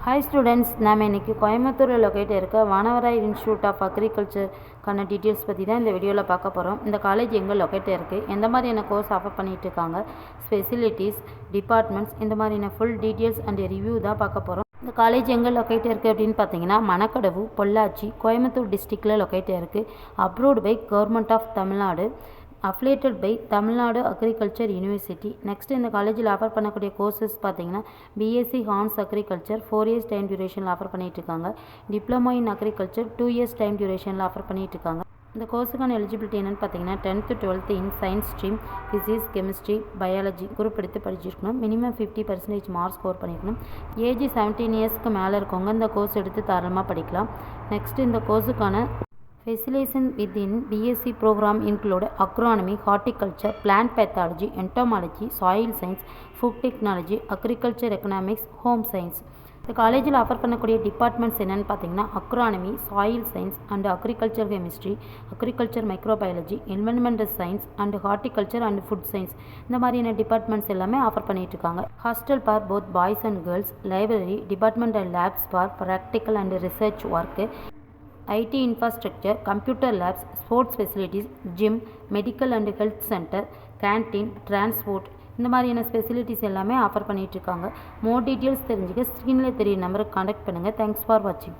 Hi students, நாம் இன்றைக்கி கோயம்புத்தூரில் லொக்கேட் இருக்க வானவராய் இன்ஸ்டியூட் ஆஃப் அக்ரிகல்ச்சருக்கான டீட்டெயில்ஸ் பற்றி தான் இந்த வீடியோவில் பார்க்க போகிறோம். இந்த காலேஜ் எங்கே லொக்கேட் இருக்குது, எந்த மாதிரியான கோர்ஸ் ஆஃபர் பண்ணிகிட்டு இருக்காங்க, ஃபெசிலிட்டிஸ், டிபார்ட்மெண்ட்ஸ், இந்த மாதிரியான ஃபுல் டீட்டெயில்ஸ் அண்ட் ரிவ்யூ தான் பார்க்க போகிறோம். இந்த காலேஜ் எங்கே லொக்கேட் இருக்குது அப்படின்னு பார்த்தீங்கன்னா மணக்கடவு, பொள்ளாச்சி, கோயம்புத்தூர் டிஸ்ட்ரிக்டில் லொக்கேட் இருக்குது. Approved by government of Tamil Nadu, affiliated by Tamil Nadu agriculture university. Next இந்த காலேஜில் ஆஃபர் பண்ணக்கூடிய கோர்சஸ் பார்த்தீங்கன்னா பிஎஸ்சி ஹார்ன்ஸ் அக்ரிகல்ச்சர் 4 இயர்ஸ் டைம் டியூரேஷனில் ஆஃபர் பண்ணிட்டு இருக்காங்க. Diploma in agriculture 2 years time டியூரேஷனில் ஆஃபர் பண்ணிட்டு இருக்காங்க. இந்த கோர்ஸுக்கான எலிஜிபிலிட்டி என்னென்னு பார்த்தீங்கன்னா 10th 12th in science stream, physics, chemistry, biology group எடுத்து படிச்சிருக்கணும். மினிமம் 50% மார்க் ஸ்கோர் பண்ணியிருக்கணும். ஏஜ் 17 இயர்ஸ்க்கு மேலே இருக்கவங்க இந்த கோர்ஸ் எடுத்து தாராளமாக படிக்கலாம். நெக்ஸ்ட் இந்த கோர்ஸுக்கான Specialization within BSc program include agronomy, horticulture, plant pathology, entomology, soil science, food technology, agriculture economics, home science. இந்த காலேஜில் ஆஃபர் பண்ணக்கூடிய டிபார்ட்மெண்ட்ஸ் என்னென்னு பார்த்தீங்கன்னா agronomy, soil science and agriculture chemistry, agriculture microbiology, environmental science and horticulture and food science. இந்த மாதிரியான departments எல்லாமே offer பண்ணிட்டு இருக்காங்க. Hostel for both boys and girls, library, departmental labs for practical and research work, IT infrastructure, computer labs, sports facilities, gym, medical and health center, canteen, transport, இந்த மாதிரியான facilities எல்லாமே offer பண்ணிகிட்ருக்காங்க. மோர் details தெரிஞ்சுக்க ஸ்க்ரீனில் தெரிய நம்பருக்கு கான்டாக்ட் பண்ணுங்கள். Thanks for வாட்சிங்.